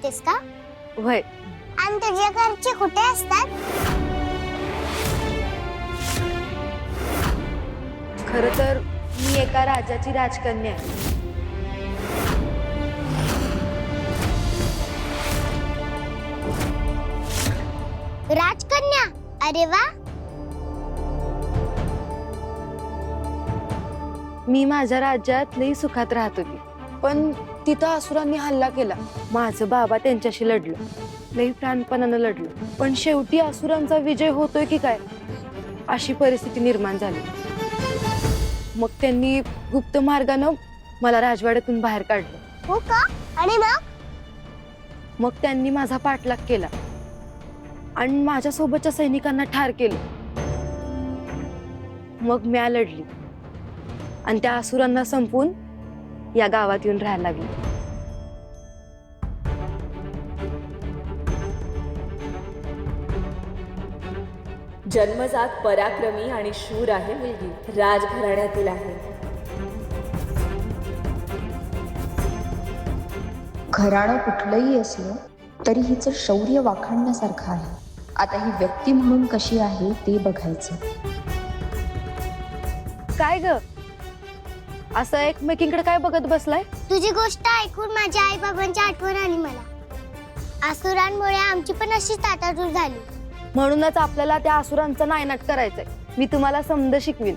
राहतेस का? होय. आणि तुझ्या घरचे कुठे असतात? खरं तर मी एका राजाची राजकन्या आहे. राजकन्या? अरे वा. मी माझ्या राज्यात लई सुखात राहत होती, पण तिथं असुरांनी हल्ला केला. माझं बाबा त्यांच्याशी लढलं, लई प्राणपणानं लढलं, पण शेवटी असुरांचा विजय होतोय की काय अशी परिस्थिती निर्माण झाली. मग त्यांनी गुप्त मार्गानं मला राजवाड्यातून बाहेर काढलं. हो का? आणि मग त्यांनी माझा पाठलाग केला आणि माझ्या सोबतच्या सैनिकांना ठार केलं. मग म्या लढली आणि त्या असुरांना संपून या गावात येऊन राहायला लागली. जन्मजात पराक्रमी आणि शूर आहे मुलगी, राजघराण्यातील आहे. घराणं कुठलंही असलं तरी हिचं शौर्य वाखाणण्यासारखं आहे. आता ही व्यक्ती म्हणून कशी आहे ते बघायचं. काय ग असं एकमेकींकडे काय बघत बसलाय? तुझी गोष्ट ऐकून माझ्या आई बाबांची आठवण आली मला. असुरांमुळे आमची पण अशीच ताटातूट झाली. म्हणूनच आपल्याला त्या असुरांचा नायनाट करायचंय. मी तुम्हाला समज शिकवीन,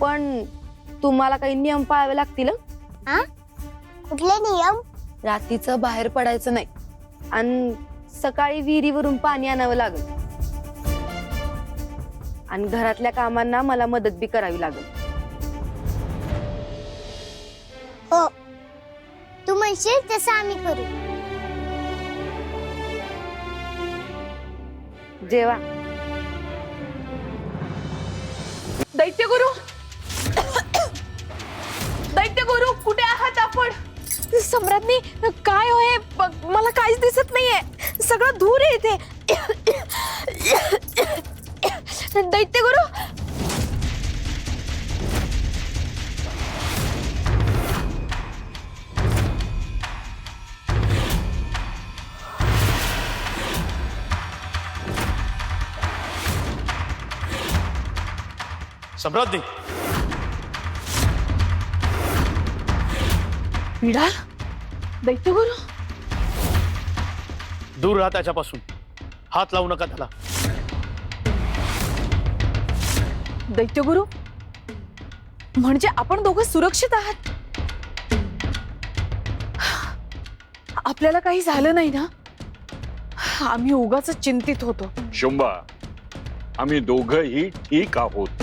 पण तुम्हाला काही नियम पाळावे लागतील. हा? कुठले नियम? रात्रीचं बाहेर पडायचं नाही आणि सकाळी विहिरीवरून पाणी आणावं लागेल आणि घरातल्या कामांना मला मदत बी करावी लागेल. हो, तू म्हणशील तसं आम्ही करू. जेवा. दैत्यगुरु, दैत्यगुरु कुठे आहात आपण? सम्राज्ञी काय होय? मला काहीच दिसत नाहीये, सगळं धूर आहे इथे. दैत्यगुरु, सम्राज्ञी, विडाल, दैत्यगुरु, दूर राहा त्याच्यापासून. हात लावू नका त्याला. दैत्यगुरु, म्हणजे आपण दोघं सुरक्षित आहात? आपल्याला काही झालं नाही ना? आम्ही उगाच चिंतित होतो. शुंभा, आम्ही दोघंही ठीक आहोत.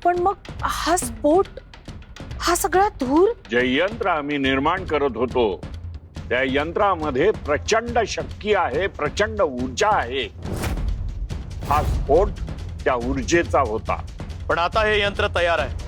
पण मग हा स्फोट, हा सगळा धूर? जे यंत्र आम्ही निर्माण करत होतो त्या यंत्रामध्ये प्रचंड शक्ती आहे, प्रचंड ऊर्जा आहे. हा स्फोट त्या ऊर्जेचा होता. पण आता हे यंत्र तयार आहे.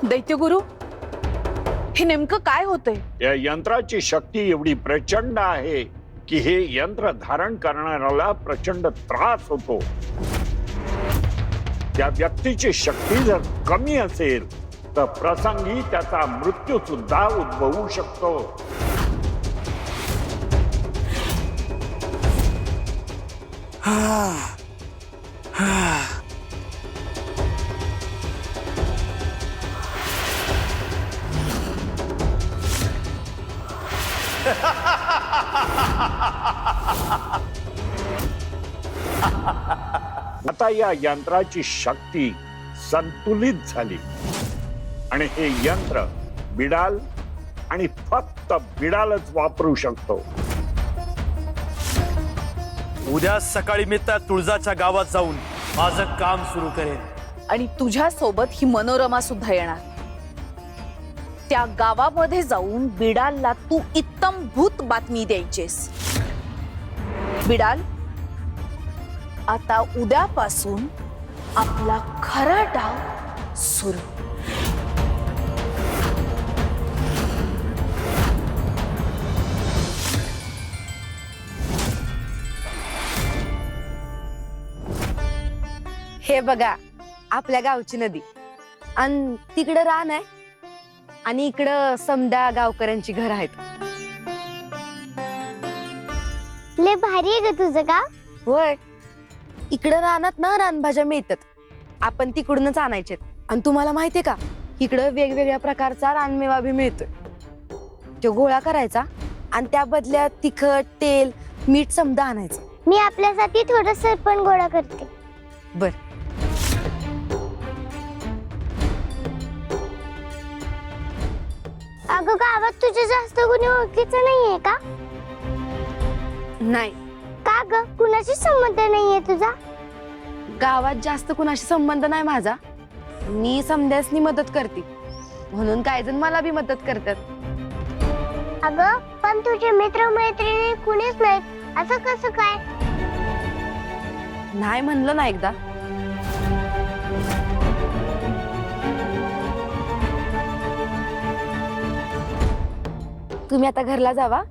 दैत्यगुरु, हे नेमकं काय होतंय? या यंत्राची शक्ती एवढी प्रचंड आहे की हे यंत्र धारण करणाऱ्याला प्रचंड त्रास होतो. त्या व्यक्तीची शक्ती जर कमी असेल तर प्रसंगी त्याचा मृत्यू सुद्धा उद्भवू शकतो. आता या यंत्राची शक्ती संतुलित झाली आणि हे यंत्र बिडाल आणि फक्त बिडालच वापरू शकतो. उद्या सकाळी मी त्या तुळजाच्या गावात जाऊन माझं काम सुरू करेन. आणि तुझ्या सोबत ही मनोरमा सुद्धा येणार. त्या गावामध्ये जाऊन बिडालला तू इत्तमभूत बातमी द्यायचीस. बिडाल, आता उद्यापासून आपला खरा डाव सुरू. हे बघा आपल्या गावची नदी, आणि तिकडं रान आहे, आणि इकडं समदा गावकऱ्यांची घर आहेत. लय भारी आहे ग तुझं गाव. होय, इकडं रानात ना रानभाज्या मिळतात, आपण तिकडूनच आणायचे. आणि तुम्हाला माहितीये का, इकडं वेगवेगळ्या प्रकारचा रानमेवा बी मिळतोय. तो गोळा करायचा आणि त्या बदल्यात तिखट, तेल, मीठ समजा आणायचं. मी आपल्यासाठी थोडं सरपण गोळा करते. बर. अगं गावात तुझ्या जास्त कोणी ओळखीचं नाहीये का? नाही, का ग, कुणाशी संबंध नाहीये तुझा? गावात जास्त कुणाशी संबंध नाही माझा. मी समद्यासनी मदत करते, म्हणून काही जण मला बी मदत करतात. अगं पण तुझे मित्र मैत्रिणी कुणीच नाहीत, असं कसं काय? नाही म्हणलं ना एकदा. तुम्ही आता घरला जावा,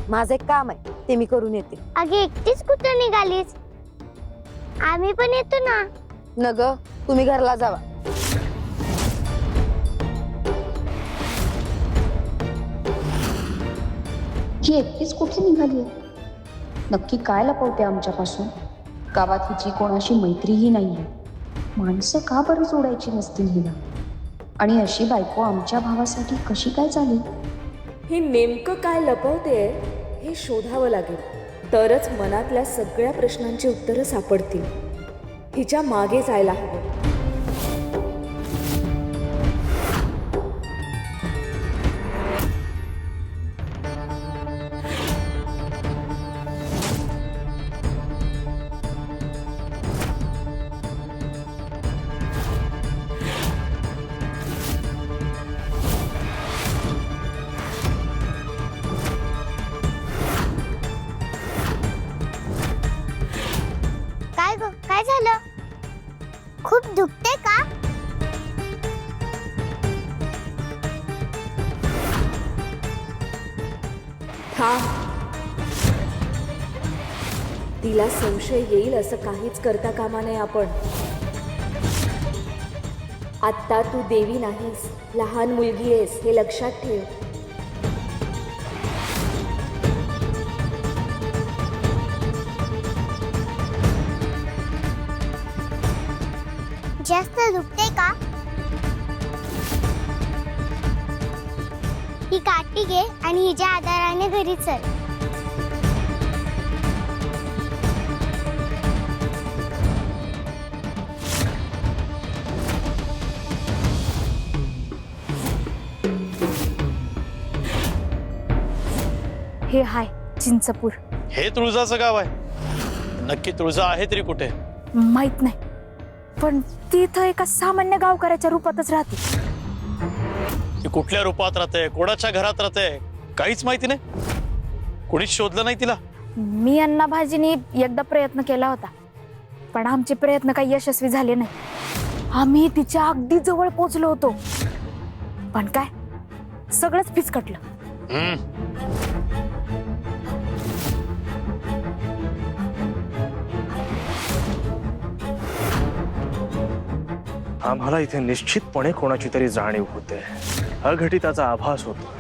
माझं एक काम आहे ते मी करून येते. अगे एकटीच कुठं निघालीस? आम्ही पण येतो ना. नग, तुम्ही घरला जावा. ही एकटीच कुठे निघाली? नक्की काय लपवते आमच्यापासून? गावात हिची कोणाशी मैत्रीही नाहीये. माणसं का बरं सोडायची नसतील हिला? आणि अशी बायको आमच्या भावासाठी कशी काय झाली? ही नेमकं काय लपवते हे शोधावं लागेल, तरच मनातल्या सगळ्या प्रश्नांची उत्तरं सापडतील. हिच्या मागे जायला हवं. काय ग, काय झालं? खूप दुखते का? थांब. तिला संशय येईल असं काहीच करता कामा नये आपण. आत्ता तू देवी नाहीस, लहान मुलगी आहेस, हे लक्षात ठेव. जास्त दुखते का? ही काठी घे आणि हिच्या आधाराने घरी चल. हे हाय चिंचपूर. हे तुळजाचं गाव आहे. नक्की तुळजा आहे तरी कुठे? माहित नाही, पण ती इथं एका सामान्य गावकऱ्याच्या रूपातच राहते. ती कुठल्या रूपात राहते, कोणाच्या घरात राहते, काहीच माहिती नाही. कोणीच शोधलं नाही तिला. मी अण्णा भाजीनी एकदा प्रयत्न केला होता, पण आमचे प्रयत्न काही यशस्वी झाले नाही. आम्ही तिच्या अगदी जवळ पोहोचलो होतो, पण काय सगळंच फिसकटलं. आम्हाला इथे निश्चितपणे कोणाची तरी जाणीव होते. अघटिताचा आभास होतो.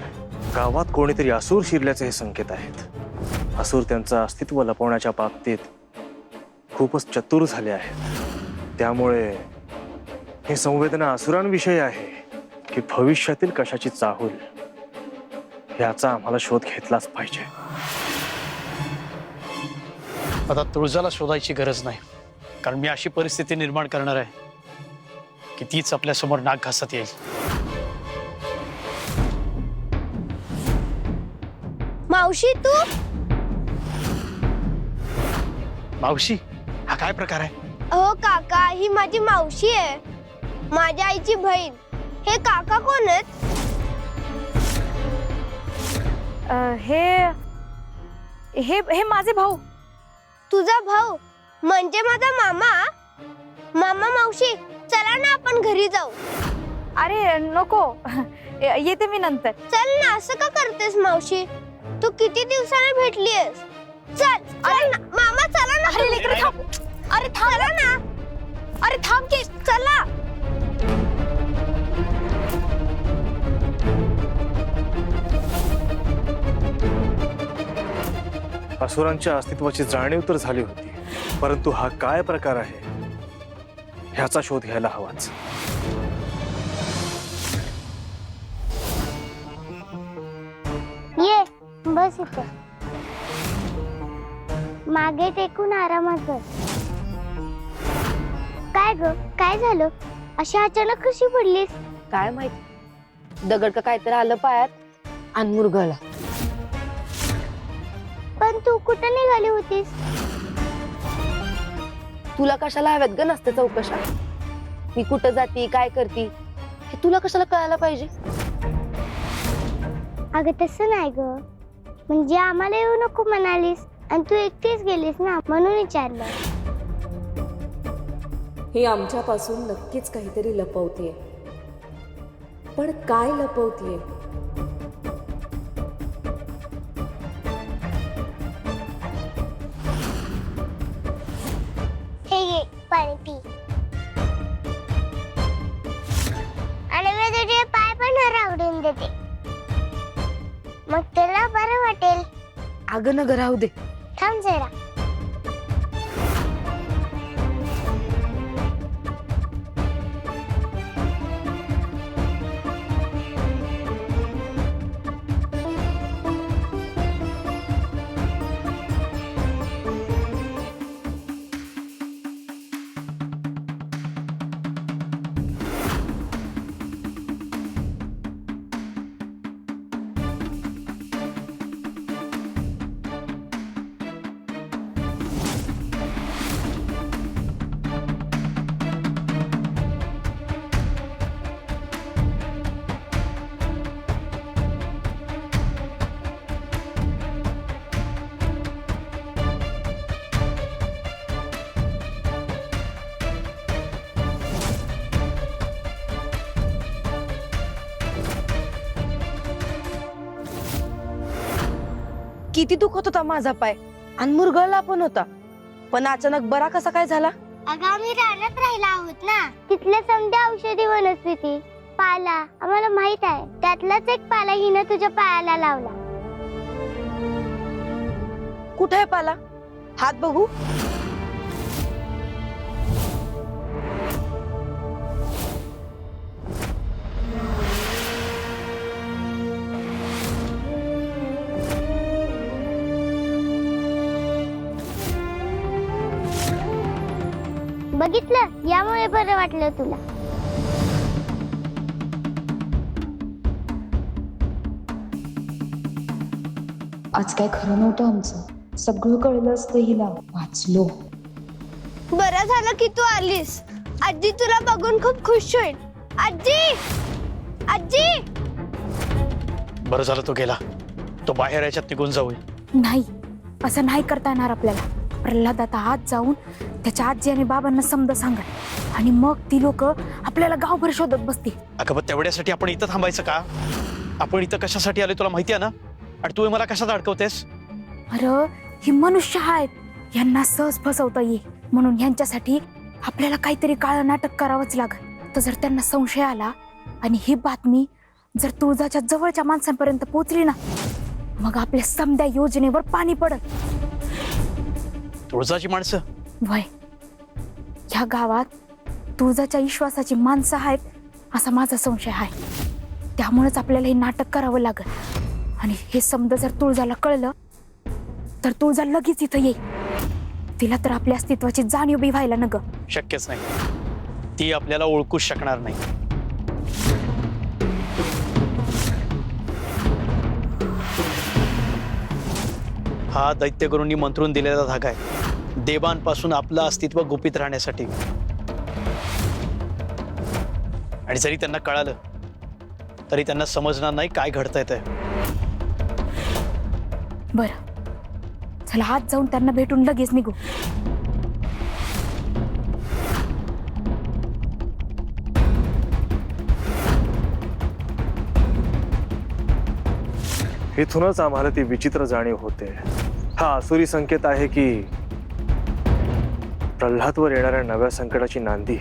गावात कोणीतरी असुर शिरल्याचे हे संकेत आहेत. असुर त्यांचं अस्तित्व लपवण्याच्या बाबतीत खूपच चतुर झाले आहेत. त्यामुळे ही संवेदना असुरांविषयी आहे की भविष्यातील कशाची चाहूल, याचा आम्हाला शोध घेतलाच पाहिजे. आता तुळजाला शोधायची गरज नाही, कारण मी अशी परिस्थिती निर्माण करणार आहे की तीच आपल्या समोर नाक घासत येईल. मावशी तू मावशी हा काय प्रकार आहे? हो काका, ही माझी मावशी आहे, माझ्या आईची बहीण. हे काका कोण आहेत? हे हे हे माझे भाऊ. तुझा भाऊ म्हणजे माझा मामा? मामा मावशी चला ना आपण घरी जाऊ. अरे नको, येते मी नंतर. चल ना, असं का करतेस मावशी? तू किती दिवसाने भेटलीयस? चल ना मामा, चला ना. अरे लेकरं थांब. अरे चला ना. अरे थांब की. चला. असुरांच्या अस्तित्वाची जाणीव तर झाली होती, परंतु हा काय प्रकार आहे ह्याचा शोध घ्यायला हवाच. ये बस इथे, मागे टेकून आरामात बस. काय ग, काय झालं? अशी अचानक कशी पडलीस? काय माहिती, दगड का काहीतरी आलं पायात आणि मुरगळला. पण तू कुठं निघाली होतीस? तुला कशाला हव्यात ग नसते चौकशा? मी कुठं जाती, काय करती, हे तुला कशाला कळायला पाहिजे? अगं तसं नाही ग, म्हणजे आम्हाला येऊ नको म्हणालीस आणि तू एकटीच गेलीस ना, म्हणून विचारलं. ही आमच्यापासून नक्कीच काहीतरी लपवतेय, पण काय लपवतेय? हे घे पाणी पी, आणि मी तुझे पाय पण रावडून देते, मग तुला बरं वाटेल. अगं न ग राहू दे. थांब जरा. किती दुखत होता माझा पाय आणि मुरगळला पण होता, पण अचानक बरा कसा काय झाला? अगं आम्ही रानात राहिला आहोत ना, तिथल्या समध्या औषधी वनस्पती पाला आम्हाला माहित आहे, त्यातलाच एक पाला हिनं तुझ्या पायाला लावला. कुठे आहे पाला? हात बघू. बघितलं, यामुळे बरं वाटलं तुला. आज काय खरं नव्हतं आमचं, सगळं कळलं असतं हिला. वाचलो. बरं झालं की तू आलीस. आजी तुला बघून खूप खुश होईल. आजी, आजी. बरं झालं तो गेला, तो बाहेर याच्यात निघून जाऊ. नाही, असं नाही करता येणार आपल्याला. प्रल्हाद आता आज जाऊन त्याच्या आजी आणि बाबांना समजा सांगा, आणि मग ती लोक आपल्याला गावभर शोधत बसतील. अगं पण तेवढ्यासाठी आपण इथं थांबायचं का? आपण इथं कशासाठी आलोय तुला माहिती आहे ना, आणि तू मला कशात अडकवतेस? अरे ही मनुष्य आहेत, यांना सहज फसवता येईल म्हणून यांच्यासाठी आपल्याला काहीतरी काळं नाटक करावंच लागेल. तर जर त्यांना संशय आला आणि ही बातमी जर तुळजाच्या जवळच्या माणसांपर्यंत पोहोचली ना, मग आपल्या समद्या योजनेवर पाणी पडत. तुळजाची माणसं? वय, ह्या गावात तुळजाच्या विश्वासाची माणसं आहेत असा माझा संशय आहे. त्यामुळेच आपल्याला हे नाटक करावं लागेल. आणि हे समजा जर तुळजाला कळलं तर तुळजा लगेच इथं येईल. तिला तर आपल्या अस्तित्वाची जाणीव बी व्हायला न ग. शक्यच नाही, ती आपल्याला ओळखूच शकणार नाही. हा दैत्यगुरूंनी मंत्रून दिलेला धागा आहे देवांपासून आपलं अस्तित्व गुपित राहण्यासाठी. आणि जरी त्यांना कळालं तरी त्यांना समजणार नाही काय घडतंय ते. बरं, चला आज जाऊन त्यांना भेटून लगेच निघू. इथूनच आम्हाला ती विचित्र जाणीव होते. हा आसुरी संकेत आहे की प्रल्हादवर येणाऱ्या नव्या संकटाची नांदी.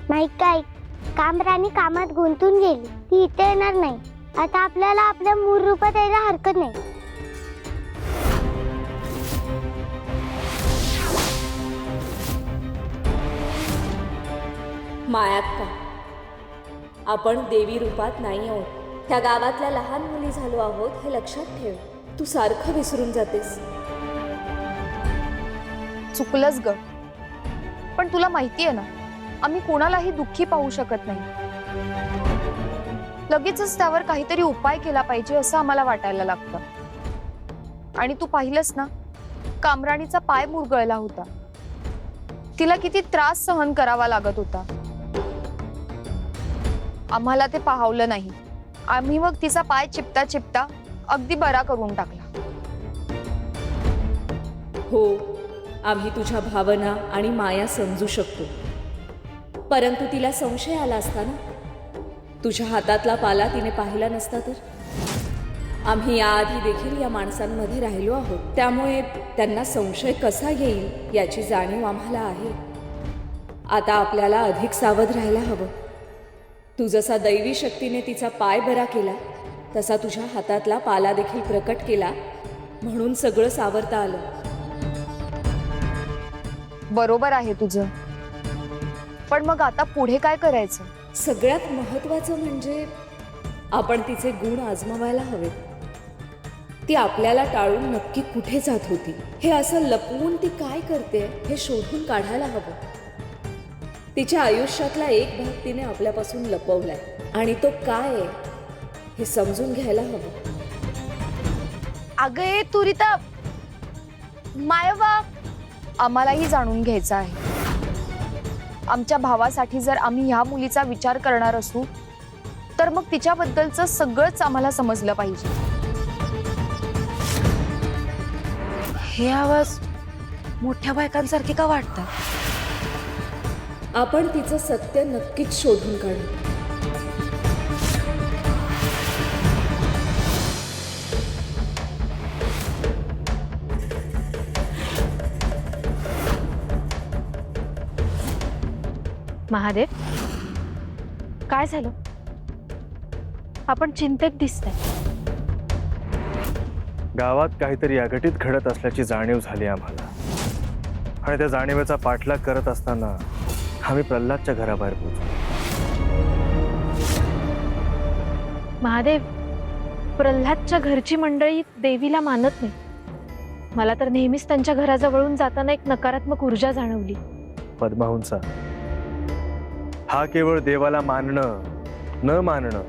नाही काय, कामराणी कामात गुंतून गेली, ती इथे येणार नाही. आता आपल्याला आपल्या मूळ रूपात यायला हरकत नाही. मायात का आपण देवी रूपात नाही आहोत, त्या गावातल्या लहान मुली झालो आहोत हे लक्षात ठेव. तू सारखं विसरून जातेस. चुकलंच ग, पण तुला माहितीये ना आम्ही कोणालाही दुःखी पाहू शकत नाही. लगेचच त्यावर काहीतरी उपाय केला पाहिजे असं आम्हाला वाटायला लागतं. आणि तू पाहिलंस ना, कामराणीचा पाय मुरगळला होता. तिला किती त्रास सहन करावा लागत होता. आम्हाला ते पाहवलं नाही. आम्ही मग तिचा पाय चिपता चिपता अगदी बरा करून टाकला. हो, आम्ही तुझ्या भावना आणि माया समजू शकतो, परंतु तिला संशय आला असता ना. तुझ्या हातातला पाला तिने पाहिला नसता तर. आम्ही याआधी देखील या माणसांमध्ये राहिलो आहोत, त्यामुळे त्यांना संशय कसा येईल याची जाणीव आम्हाला आहे. आता आपल्याला अधिक सावध राहायला हवं. तू जसा दैवी शक्तीने तिचा पाय बरा केला तसा तुझ्या हातातला पाला देखील प्रकट केला, म्हणून सगळं सावरता आलं. बरोबर आहे तुझं, पण मग आता पुढे काय करायचं? सगळ्यात महत्त्वाचं म्हणजे आपण तिचे गुण आजमावायला हवेत. ती आपल्याला टाळून नक्की कुठे जात होती, हे असं लपवून ती काय करते हे शोधून काढायला हवं. तिच्या आयुष्यातला एक भाग तिने आपल्यापासून लपवलाय आणि तो काय आहे हे समजून घ्यायला हवं. अगं तुरिता, मायवा, आम्हालाही जाणून घ्यायचं आहे. आमच्या भावासाठी जर आम्ही ह्या मुलीचा विचार करणार असू तर मग तिच्याबद्दलचं सगळंच आम्हाला समजलं पाहिजे. हे आवाज मोठ्या बायकांसारखे का वाटतात? आपण तिचं सत्य नक्कीच शोधून काढू. महादेव, काय झालं? आपण चिंतेत दिसताय. गावात काहीतरी अघटित घडत असल्याची जाणीव झाली आम्हाला. आणि त्या जाणीवेचा पाठलाग करत असताना आम्ही प्रल्हादच्या घराबाहेर पोहोचलो. महादेव, प्रल्हादच्या घरची मंडळी देवीला मानत नाही. मला तर नेहमीच त्यांच्या घराजवळून जाताना एक नकारात्मक ऊर्जा जाणवली. पद्माहूंचा हा केवळ देवाला मानणं न मानणं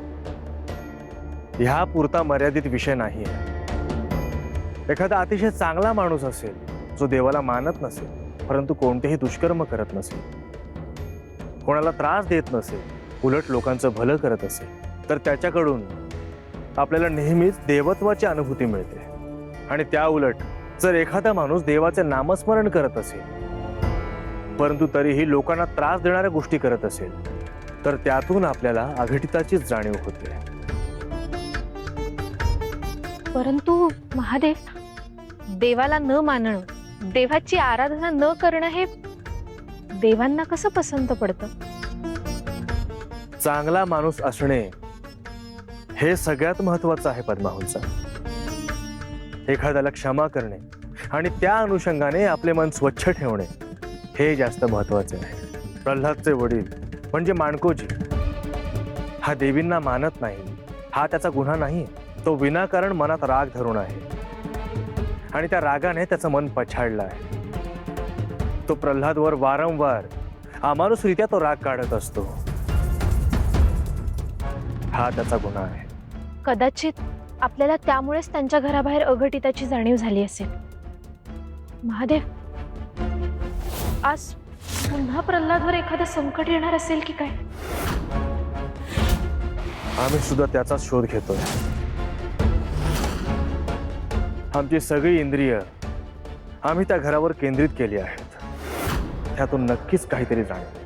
ह्या पुरता मर्यादित विषय नाही आहे. एखादा अतिशय चांगला माणूस असेल जो देवाला मानत नसेल परंतु कोणतेही दुष्कर्म करत नसेल, कोणाला त्रास देत नसेल, उलट लोकांचं भलं करत असेल तर त्याच्याकडून आपल्याला नेहमीच देवत्वाची अनुभूती मिळते. आणि त्या उलट जर एखादा माणूस देवाचे नामस्मरण करत असेल परंतु तरीही लोकांना त्रास देणाऱ्या गोष्टी करत असेल तर त्यातून आपल्याला अघटिताचीच जाणीव होते. परंतु महादेव, देवाला न मानणं, देवाची आराधना न करणं हे देवांना कसं पसंत पडतं? चांगला माणूस असणे हे सगळ्यात महत्वाचं आहे पद्माहूंचा. एखाद्याला क्षमा करणे आणि त्या अनुषंगाने आपले मन स्वच्छ ठेवणे हे जास्त महत्वाचे आहे. प्रल्हादचे वडील म्हणजे माणकोजी हा देवींना मानत नाही, हा त्याचा गुन्हा नाही. तो विनाकारण मनात राग धरून आहे आणि त्या रागाने त्याचं मन पछाडलं आहे. तो प्रल्हादवर वारंवार अमानुषरित्या तो राग काढत असतो. हा त्याचा गुन्हा आहे. कदाचित आपल्याला त्यामुळेच त्यांच्या घराबाहेर अघटिताची जाणीव झाली असेल. महादेव, आज पुन्हा प्रल्हादवर एखादं संकट येणार असेल की काय? आम्ही सुद्धा त्याचाच शोध घेतोय. आमची सगळी इंद्रिय आम्ही त्या घरावर केंद्रित केली आहेत. त्यातून नक्कीच काहीतरी जाणवेल.